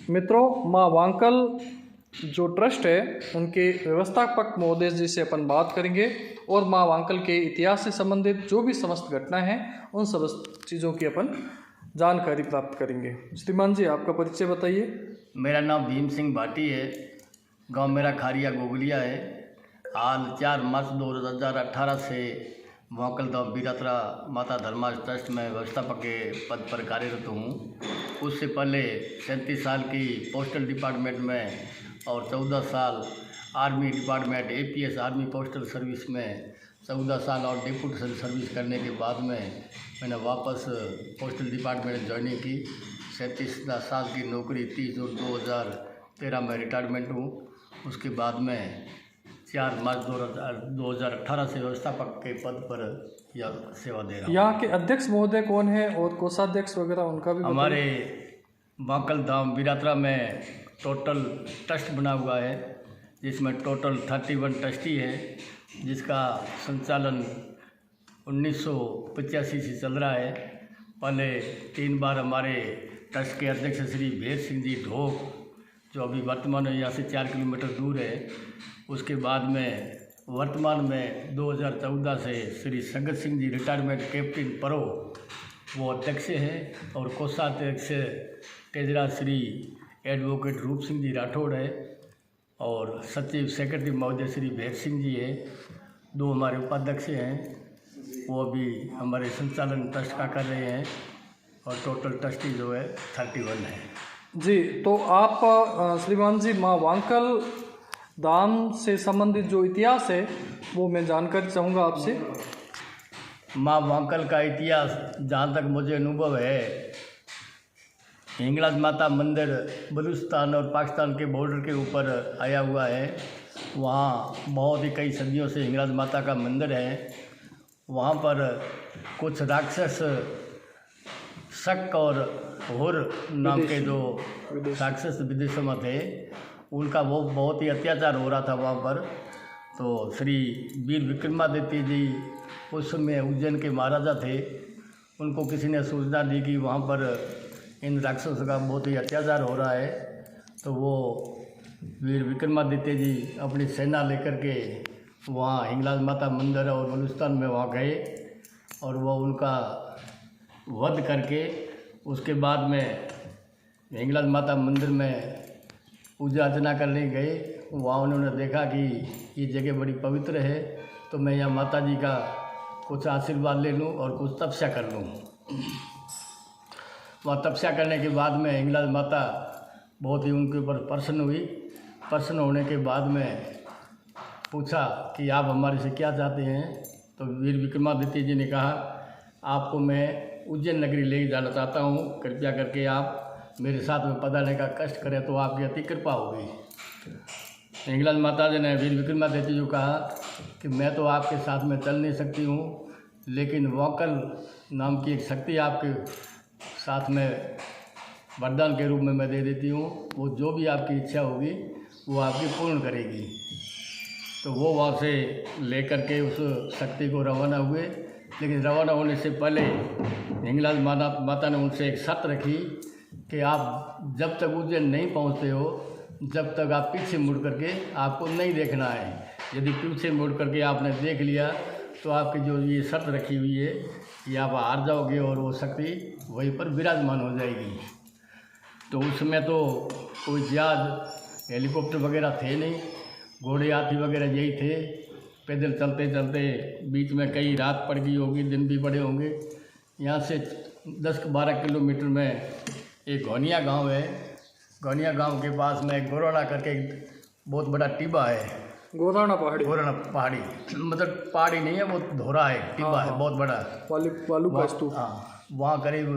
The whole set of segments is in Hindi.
मित्रों, माँ वांकल जो ट्रस्ट है उनके व्यवस्थापक महोदय जी से अपन बात करेंगे और माँ वांकल के इतिहास से संबंधित जो भी समस्त घटना है उन समस्त चीज़ों की अपन जानकारी प्राप्त करेंगे। श्रीमान जी, आपका परिचय बताइए। मेरा नाम भीम सिंह भाटी है। गांव मेरा खारिया गोगलिया है। हाल 4 मार्च 2018 से वांकल धाम बिरात्रा माता धर्माज ट्रस्ट में व्यवस्थापक के पद पर कार्यरत हूँ। उससे पहले 37 साल की पोस्टल डिपार्टमेंट में और 14 साल army department APS army postal service में 14 साल और डिप्यूटी सर्विस करने के बाद में मैंने वापस पोस्टल डिपार्टमेंट ज्वाइनिंग की। 37 साल की नौकरी 30 जून 2013 में रिटायरमेंट हूँ। उसके बाद में 4 मार्च 2018 से व्यवस्थापक के पद पर यह सेवा दे रहा हूँ। यहाँ के अध्यक्ष महोदय कौन है और कोषाध्यक्ष वगैरह उनका भी हमारे वांकल धाम बिरात्रा में टोटल ट्रस्ट बना हुआ है, जिसमें टोटल 31 ट्रस्टी है, जिसका संचालन 1985 से चल रहा है। पहले 3 बार हमारे ट्रस्ट के अध्यक्ष श्री भेद सिंह जी ढोक, जो अभी वर्तमान में यहाँ से 4 किलोमीटर दूर है। उसके बाद में वर्तमान में 2014 से श्री संगत सिंह जी रिटायरमेंट कैप्टन परो वो अध्यक्ष हैं और कोषाध्यक्ष तेजरा श्री एडवोकेट रूप सिंह जी राठौड़ है और सचिव सेक्रेटरी महोदय श्री भेद सिंह जी है। 2 हमारे उपाध्यक्ष हैं, वो अभी हमारे संचालन ट्रस्ट का कर रहे हैं और टोटल ट्रस्टी जो है 31 है। जी, तो आप श्रीमान जी माँ वांकल धाम से संबंधित जो इतिहास है वो मैं जानकारी चाहूँगा आपसे। माँ वांकल का इतिहास जहाँ तक मुझे अनुभव है, हिंगलाज माता मंदिर बलूचिस्तान और पाकिस्तान के बॉर्डर के ऊपर आया हुआ है। वहाँ बहुत ही कई सदियों से हिंगलाज माता का मंदिर है। वहाँ पर कुछ राक्षस शक और हुर नाम के जो राक्षस विदेशों में थे, उनका वो बहुत ही अत्याचार हो रहा था वहाँ पर। तो श्री वीर विक्रमादित्य जी उस समय उज्जैन के महाराजा थे, उनको किसी ने सूचना दी कि वहाँ पर इन राक्षसों का बहुत ही अत्याचार हो रहा है। तो वो वीर विक्रमादित्य जी अपनी सेना लेकर के वहाँ हिंगलाज माता मंदिर और बलूचिस्तान में वहाँ गए और वो उनका वध करके उसके बाद में हिंगलाज माता मंदिर में पूजा अर्चना करने गए। वहाँ उन्होंने देखा कि ये जगह बड़ी पवित्र है, तो मैं यहाँ माता जी का कुछ आशीर्वाद ले लूँ और कुछ तपस्या कर लूँ। वहाँ तपस्या करने के बाद में हिंगलाज माता बहुत ही उनके ऊपर प्रसन्न हुई। प्रसन्न होने के बाद में पूछा कि आप हमारे से क्या चाहते हैं। तो वीर विक्रमादित्य जी ने कहा, आपको मैं उज्जैन नगरी ले जाना चाहता हूँ, कृपया करके आप मेरे साथ में पधारने का कष्ट करें तो आपकी अति कृपा होगी। हिंगलाज माता जी ने वीर विक्रमादित्य जी को कहा कि मैं तो आपके साथ में चल नहीं सकती हूँ, लेकिन वांकल नाम की एक शक्ति आपके साथ में वरदान के रूप में मैं दे देती हूँ। वो जो भी आपकी इच्छा होगी वो आपकी पूर्ण करेगी। तो वो वहाँ से लेकर के उस शक्ति को रवाना हुए, लेकिन रवाना होने से पहले हिंगलाज माता ने उनसे एक शर्त रखी कि आप जब तक उज्जैन नहीं पहुँचते हो, जब तक आप पीछे मुड़ करके आपको नहीं देखना है। यदि पीछे मुड़ करके आपने देख लिया तो आपकी जो ये शर्त रखी हुई है ये आप हार जाओगे और वो शक्ति वहीं पर विराजमान हो जाएगी। तो उस समय तो कोई जहाज हेलीकॉप्टर वगैरह थे नहीं, घोड़े हाथी वगैरह यही थे। पैदल चलते चलते बीच में कई रात पड़ गई होगी, दिन भी पड़े होंगे। यहाँ से 10-12 किलोमीटर में एक घोनिया गांव है। घोनिया गांव के पास में गोराना करके एक बहुत बड़ा टिब्बा है। गोराना पहाड़ी मतलब पहाड़ी नहीं है, वो धोरा है, टिब्बा है बहुत बड़ा, वालू का स्तूप। हाँ, वहाँ करीब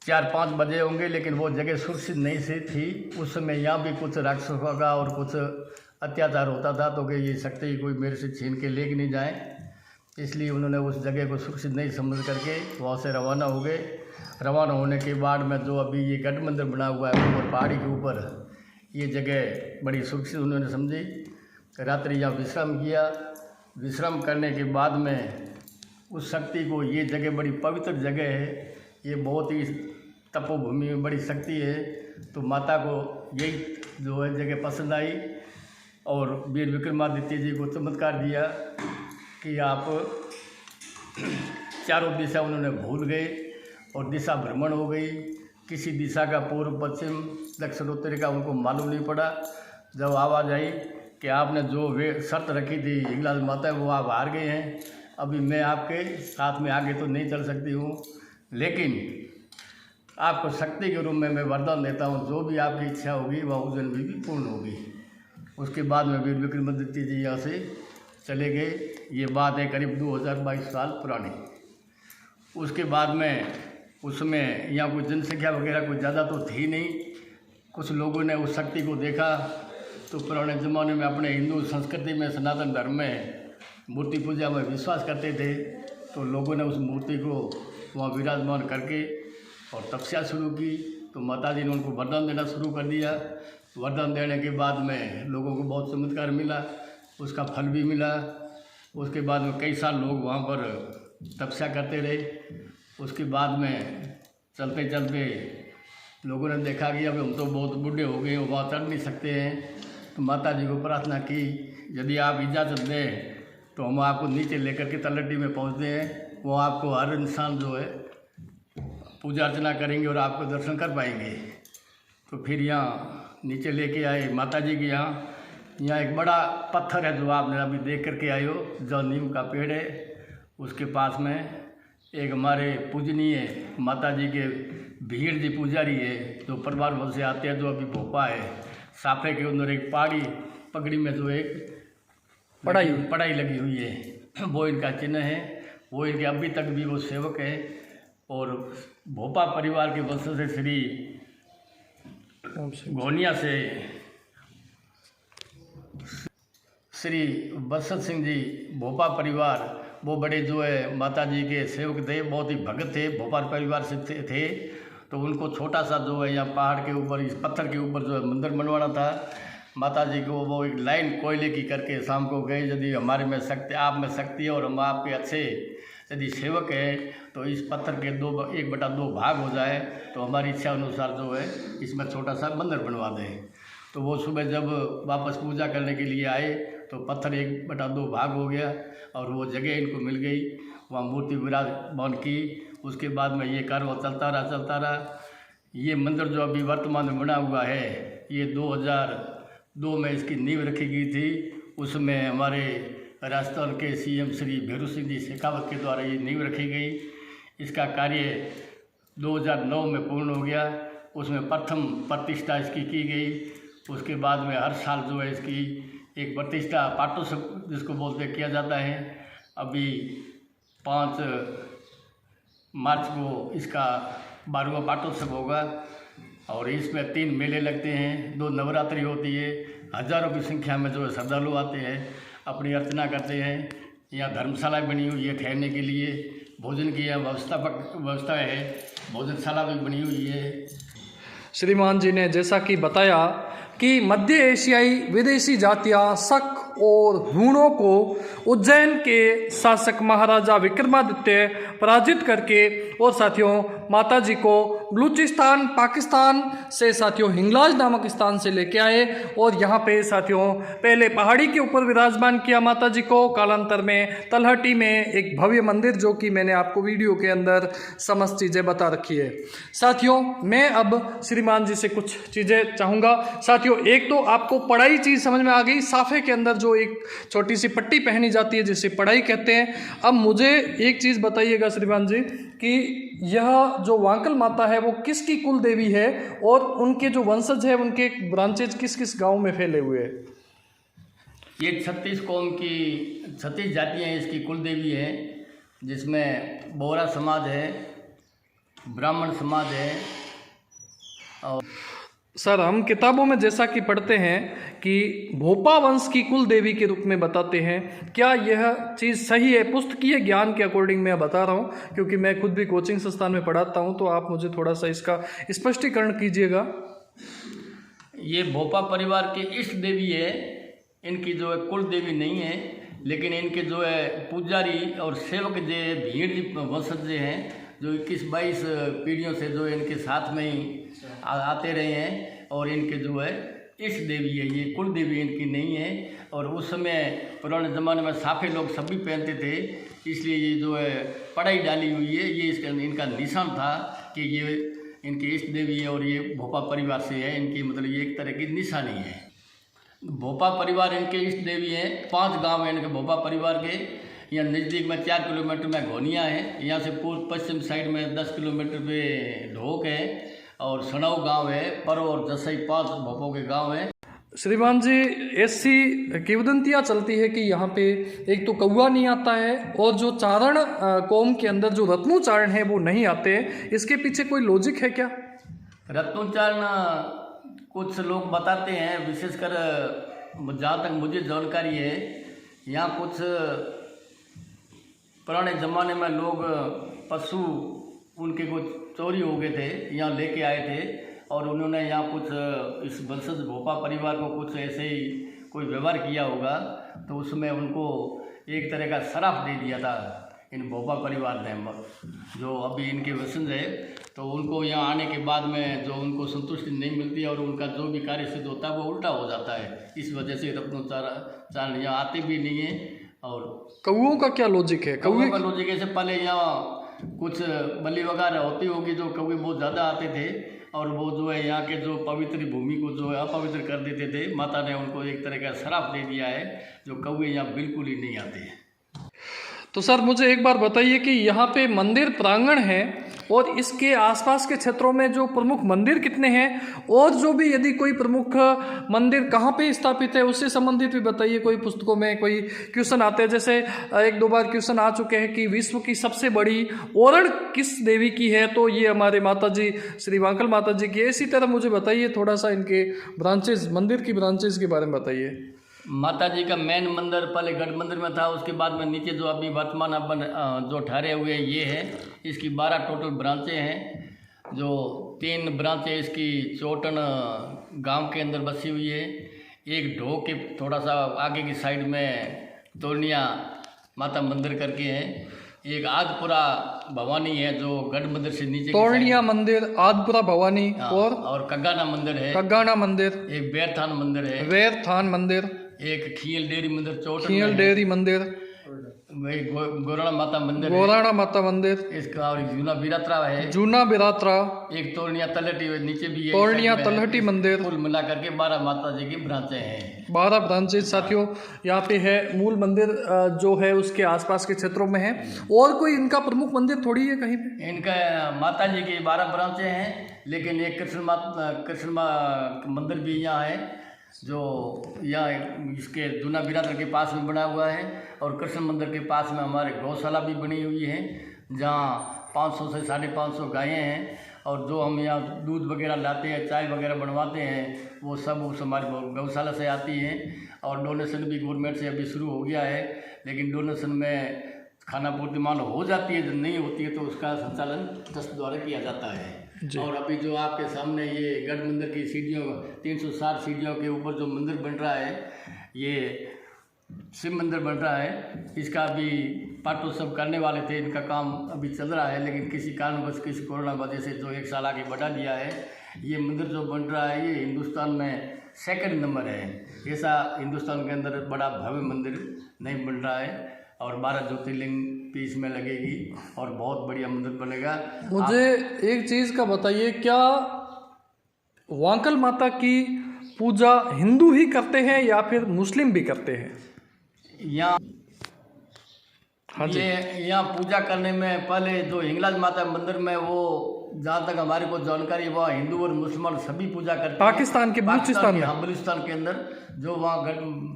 4-5 बजे होंगे, लेकिन वो जगह सुरक्षित नहीं सी थी उस समय। यहाँ भी कुछ राक्षसों का और कुछ अत्याचार होता था, तो कि ये शक्ति कोई मेरे से छीन के लेके नहीं जाए, इसलिए उन्होंने उस जगह को सुरक्षित नहीं समझ करके वहाँ से रवाना हो गए। रवाना होने के बाद में जो अभी ये गढ़ मंदिर बना हुआ है ऊपर पहाड़ी के ऊपर, ये जगह बड़ी सुरक्षित उन्होंने समझी। रात्रि यहाँ विश्राम किया। विश्राम करने के बाद में उस शक्ति को, ये जगह बड़ी पवित्र जगह है, ये बहुत ही तपोभूमि में बड़ी शक्ति है। तो माता को यही जो है जगह पसंद आई और वीर विक्रमादित्य जी को चमत्कार दिया कि आप चारों दिशा उन्होंने भूल गए और दिशा भ्रमण हो गई। किसी दिशा का पूर्व पश्चिम दक्षिण उत्तर का उनको मालूम नहीं पड़ा। जब आवाज़ आई कि आपने जो वे शर्त रखी थी हिंगलाज माता वो आप हार गए हैं, अभी मैं आपके साथ में आगे तो नहीं चल सकती हूँ, लेकिन आपको शक्ति के रूप में मैं वरदान देता हूँ, जो भी आपकी इच्छा होगी वह उस दिन भी पूर्ण होगी। उसके बाद में वीर विक्रमादित्य जी यहाँ से चले गए। ये बात है करीब 2022 साल पुरानी। उसके बाद में उसमें यहाँ कोई जनसंख्या वगैरह कोई ज़्यादा तो थी नहीं। कुछ लोगों ने उस शक्ति को देखा तो पुराने ज़माने में अपने हिंदू संस्कृति में सनातन धर्म में मूर्ति पूजा में विश्वास करते थे, तो लोगों ने उस मूर्ति को वहाँ विराजमान करके और तपस्या शुरू की। तो माता जी ने उनको वरदान देना शुरू कर दिया। वरदान देने के बाद में लोगों को बहुत चमत्कार मिला, उसका फल भी मिला। उसके बाद में कई साल लोग वहाँ पर तपस्या करते रहे। उसके बाद में चलते चलते लोगों ने देखा कि अब हम तो बहुत बूढ़े हो गए, वहाँ चढ़ नहीं सकते हैं। तो माता जी को प्रार्थना की, यदि आप इजाज़त दें तो हम आपको नीचे लेकर के तलहटी में पहुँचते हैं, वो आपको हर इंसान जो है पूजा अर्चना करेंगे और आपको दर्शन कर पाएंगे। तो फिर यहाँ नीचे लेके आए माता जी के यहाँ एक बड़ा पत्थर है जो आपने अभी देख करके आए हो, जो नीम का पेड़ है। उसके पास में एक हमारे पूजनीय माता जी के भीड़ जी पुजारी है, जो परिवार भर से आते हैं, जो अभी भोपा है साफे के अंदर एक पगड़ी में जो एक पढ़ाई लगी हुई है, वो इनका चिन्ह है। वो इनके अभी तक भी वो सेवक है। और भोपा परिवार के वंश से श्री घोनिया से श्री बसंत सिंह जी भोपा परिवार, वो बड़े जो है माता जी के सेवक थे, बहुत ही भगत थे, भोपा परिवार से थे। तो उनको छोटा सा जो है यहाँ पहाड़ के ऊपर इस पत्थर के ऊपर जो है मंदिर बनवाना था। माता जी को वो एक लाइन कोयले की करके शाम को गए, यदि हमारे में शक्ति आप में शक्ति है और हम आपके अच्छे यदि सेवक हैं तो इस पत्थर के 1/2 भाग हो जाए तो हमारी इच्छा अनुसार जो है इसमें छोटा सा मंदिर बनवा दें। तो वो सुबह जब वापस पूजा करने के लिए आए तो पत्थर 1/2 भाग हो गया और वो जगह इनको मिल गई, वहाँ मूर्ति विराजमान की। उसके बाद में ये कार्य चलता रहा। ये मंदिर जो अभी वर्तमान में बना हुआ है, ये 2002 में इसकी नींव रखी गई थी। उसमें हमारे राजस्थान के सीएम श्री भैरू सिंह जी शेखावत के द्वारा ये नींव रखी गई। इसका कार्य 2009 में पूर्ण हो गया। उसमें प्रथम प्रतिष्ठा इसकी की गई। उसके बाद में हर साल जो है इसकी एक प्रतिष्ठा पाटोत्सव जिसको बोलते किया जाता है। अभी 5 मार्च को इसका 12वां पाटोत्सव होगा और इसमें 3 मेले लगते हैं, 2 नवरात्रि होती है। हज़ारों की संख्या में जो है श्रद्धालु आते हैं, अपनी अर्चना करते हैं। यहाँ धर्मशाला बनी हुई है ठहरने के लिए, भोजन की यहाँ व्यवस्था है, भोजनशाला भी बनी हुई है। श्रीमान जी ने जैसा कि बताया कि मध्य एशियाई विदेशी जातियां शक और हूणों को उज्जैन के शासक महाराजा विक्रमादित्य पराजित करके और साथियों माता जी को बलूचिस्तान पाकिस्तान से साथियों हिंगलाज नामक स्थान से लेके आए और यहाँ पे साथियों पहले पहाड़ी के ऊपर विराजमान किया माता जी को। कालांतर में तलहटी में एक भव्य मंदिर, जो कि मैंने आपको वीडियो के अंदर समस्त चीज़ें बता रखी है। साथियों मैं अब श्रीमान जी से कुछ चीज़ें चाहूँगा। साथियों एक तो आपको पढ़ाई चीज़ समझ में आ गई, साफे के अंदर जो एक छोटी सी पट्टी पहनी जाती है जिसे पढ़ाई कहते हैं। अब मुझे एक चीज़ बताइएगा श्रीमान जी कि यह जो वांकल माता है वो किसकी कुल देवी है और उनके जो वंशज है उनके ब्रांचेज किस किस गांव में फैले हुए हैं? ये 36 कौम की 36 जातियाँ इसकी कुल देवी है, जिसमें बोहरा समाज है, ब्राह्मण समाज है। और सर हम किताबों में जैसा कि पढ़ते हैं कि भोपा वंश की कुल देवी के रूप में बताते हैं, क्या यह चीज़ सही है? पुस्तकीय ज्ञान के अकॉर्डिंग मैं बता रहा हूं क्योंकि मैं खुद भी कोचिंग संस्थान में पढ़ाता हूं, तो आप मुझे थोड़ा सा इसका स्पष्टीकरण कीजिएगा। ये भोपा परिवार की इष्ट देवी है, इनकी जो है कुल देवी नहीं है, लेकिन इनके जो है पुजारी और सेवक जो भीड़ वंशज हैं जो 21-22 पीढ़ियों से जो इनके साथ में ही आते रहे हैं। और इनके जो है इष्ट देवी है, ये कुल देवी इनकी नहीं है। और उस समय पुराने ज़माने में साफे लोग सभी पहनते थे, इसलिए ये जो है पढ़ाई डाली हुई है, ये इसका इनका निशान था कि ये इनकी इष्ट देवी है और ये भोपा परिवार से है। इनकी मतलब ये एक तरह की निशानी है। भोपा परिवार इनके इष्ट देवी हैं। 5 गांव हैं इनके भोपा परिवार के। यहाँ नज़दीक में 4 किलोमीटर में घोनिया है, यहाँ से पूर्व पश्चिम साइड में 10 किलोमीटर पे ढोक है और सनाऊ गांव है, परो और जसई 5 भोपों के गांव हैं। श्रीमान जी, ऐसी किंवदंतियाँ चलती है कि यहाँ पे एक तो कौवा नहीं आता है और जो चारण कौम के अंदर जो रत्नोच्चारण है वो नहीं आते हैं। इसके पीछे कोई लॉजिक है क्या? रत्नोच्चारण कुछ लोग बताते हैं, विशेषकर जहाँ तक मुझे जानकारी है, यहाँ कुछ पुराने ज़माने में लोग पशु उनके कुछ चोरी हो गए थे, यहाँ लेके आए थे और उन्होंने यहाँ कुछ इस वंशज भोपा परिवार को कुछ ऐसे ही कोई व्यवहार किया होगा, तो उसमें उनको एक तरह का श्राप दे दिया था इन भोपा परिवार ने, जो अभी इनके वंशज है। तो उनको यहाँ आने के बाद में जो उनको संतुष्टि नहीं मिलती और उनका जो भी कार्य सिद्ध होता है वो उल्टा हो जाता है। इस वजह से रत्नोच्चारण यहाँ आते भी नहीं है। और कौओं का क्या लॉजिक है? कौवे का लॉजिक ऐसे पहले यहाँ कुछ बलि वगैरह होती होगी, जो कौवे बहुत ज़्यादा आते थे और वो जो है यहाँ के जो पवित्र भूमि को जो है अपवित्र कर देते थे। माता ने उनको एक तरह का श्राप दे दिया है, जो कौवे यहाँ बिल्कुल ही नहीं आते हैं। तो सर मुझे एक बार बताइए कि यहाँ पे मंदिर प्रांगण है और इसके आसपास के क्षेत्रों में जो प्रमुख मंदिर कितने हैं, और जो भी यदि कोई प्रमुख मंदिर कहाँ पे स्थापित है उससे संबंधित भी बताइए। कोई पुस्तकों में कोई क्वेश्चन आते हैं, जैसे 1-2 बार क्वेश्चन आ चुके हैं कि विश्व की सबसे बड़ी ओरण किस देवी की है, तो ये हमारे माता जी श्री वांकल माता जी की। इसी तरह मुझे बताइए थोड़ा सा इनके ब्रांचेज, मंदिर की ब्रांचेज के बारे में बताइए। माता जी का मेन मंदिर पहले गढ़ मंदिर में था, उसके बाद में नीचे जो अभी वर्तमान अपन जो ठहरे हुए ये है, इसकी 12 टोटल ब्रांचें हैं। जो 3 ब्रांचें इसकी चोटन गांव के अंदर बसी हुई है। एक ढो के थोड़ा सा आगे की साइड में तोरनिया माता मंदिर करके है। एक आदपुरा भवानी है जो गढ़ मंदिर से नीचे, तोरनिया मंदिर, आदपुरा भवानी, और कग्गाना मंदिर है, कग्गाना मंदिर। एक बैरथान मंदिर है, वैरथान मंदिर। एक खील डेयरी मंदिर चोट, खील डेयरी मंदिर, वही गोराणा माता मंदिर, गोराणा माता मंदिर इसका, और जूना बिरात्रा है, जूना बिरात्रा, एक तोरनिया तलहटी नीचे भी है, तोरनिया तलहटी मंदिर। कुल मिला करके 12 माता जी की ब्रांचें हैं। 12 ब्रांचेज साथियों यहाँ पे है। मूल मंदिर जो है उसके आसपास के क्षेत्रों में है, और कोई इनका प्रमुख मंदिर थोड़ी है कहीं पे। इनका माता जी की 12 ब्रांचें हैं, लेकिन एक कृष्ण मंदिर भी यहाँ है, जो यहाँ इसके जूना बिरादर के पास में बना हुआ है। और कृष्ण मंदिर के पास में हमारे गौशाला भी बनी हुई है, जहाँ 500 से 550 गायें हैं। और जो हम यहाँ दूध वगैरह लाते हैं, चाय वगैरह बनवाते हैं, वो सब उस हमारी गौशाला से आती हैं। और डोनेशन भी गवर्नमेंट से अभी शुरू हो गया है, लेकिन डोनेशन में खाना पूर्ति मान हो जाती है, जब नहीं होती है तो उसका संचालन ट्रस्ट द्वारा किया जाता है। और अभी जो आपके सामने ये गढ़ मंदिर की सीढ़ियों 360 सीढ़ियों के ऊपर जो मंदिर बन रहा है, ये शिव मंदिर बन रहा है। इसका अभी पाटोत्सव करने वाले थे, इनका काम अभी चल रहा है, लेकिन किसी कारणवश, किसी कोरोना वजह से जो 1 साल आगे बढ़ा दिया है। ये मंदिर जो बन रहा है ये हिंदुस्तान में 2nd नंबर है। ऐसा हिंदुस्तान के अंदर बड़ा भव्य मंदिर नहीं बन रहा है। और 12 ज्योतिर्लिंग भी इसमें लगेगी और बहुत बढ़िया मंदिर बनेगा। मुझे एक चीज़ का बताइए, क्या वांकल माता की पूजा हिंदू ही करते हैं या फिर मुस्लिम भी करते हैं? यहाँ हाँ जी, ये यहाँ पूजा करने में पहले जो हिंगलाज माता मंदिर में, वो जहाँ तक हमारे को जानकारी है, वहाँ हिंदू और मुसलमान सभी पूजा करते हैं। पाकिस्तान के बलूचिस्तान में, हाँ, बलूचिस्तान के अंदर जो वहाँ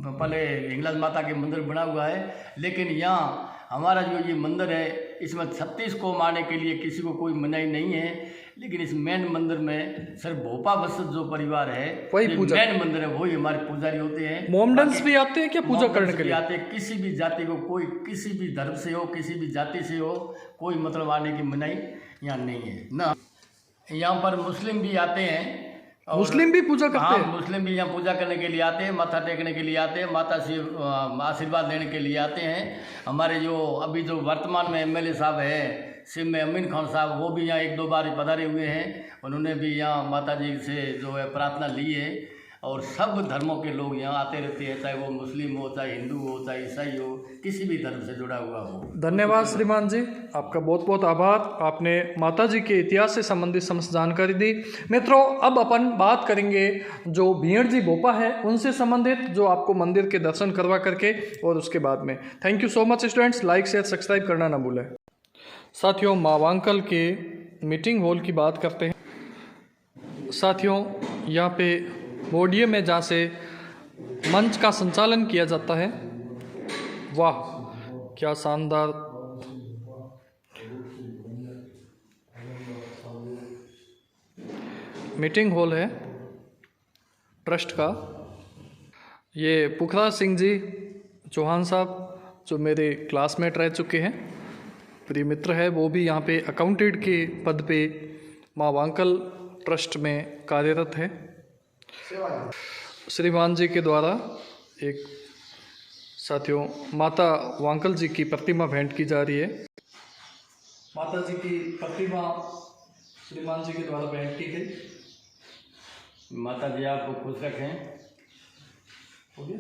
पहले हिंगलाज माता के मंदिर बना हुआ है। लेकिन यहाँ हमारा जो ये मंदिर है, इसमें 36 कौम आने के लिए किसी को कोई मनाही नहीं है। लेकिन इस मेन मंदिर में सिर्फ भोपा वंशज जो परिवार है, वही पूजा, मेन मंदिर है, वही हमारे पुजारी होते हैं। मोमडन्स भी आते हैं क्या पूजा करने के लिए? आते हैं। किसी भी जाति को, कोई किसी भी धर्म से हो, किसी भी जाति से हो, कोई मतलब आने की मनाही यहाँ नहीं है ना। यहाँ पर मुस्लिम भी आते हैं, मुस्लिम भी पूजा करते हैं। मुस्लिम भी यहाँ पूजा करने के लिए आते हैं, माथा टेकने के लिए आते हैं, माता से आशीर्वाद लेने के लिए आते हैं। हमारे जो अभी जो वर्तमान में MLA साहब है सिम में अमीन खान साहब, वो भी यहाँ 1-2 बार पधारे हुए हैं। उन्होंने भी यहाँ माता जी से जो है प्रार्थना ली है। और सब धर्मों के लोग यहाँ आते रहते हैं, चाहे वो मुस्लिम हो, चाहे हिंदू हो, चाहे ईसाई हो, किसी भी धर्म से जुड़ा हुआ हो। धन्यवाद श्रीमान जी, आपका बहुत बहुत आभार। आपने माता जी के इतिहास से संबंधित समस्त जानकारी दी। मित्रों, अब अपन बात करेंगे जो भीड़ जी भोपा है उनसे संबंधित, जो आपको मंदिर के दर्शन करवा करके और उसके बाद में। Thank you so much students, like share subscribe करना ना भूलें। साथियों, मावांकल के मीटिंग हॉल की बात करते हैं। साथियों, यहाँ पे पोडियम में जहाँ से मंच का संचालन किया जाता है, वाह क्या शानदार मीटिंग हॉल है ट्रस्ट का। ये पुखराज सिंह जी चौहान साहब जो मेरे क्लासमेट रह चुके हैं, प्रिय मित्र है, वो भी यहाँ पे अकाउंटेंट के पद पे मावांकल ट्रस्ट में कार्यरत है। श्रीमान जी के द्वारा एक साथियों माता वांकल जी की प्रतिमा भेंट की जा रही है। माता जी की प्रतिमा श्रीमान जी के द्वारा भेंट की गई। माता जी आपको खुश रखें। हो गया।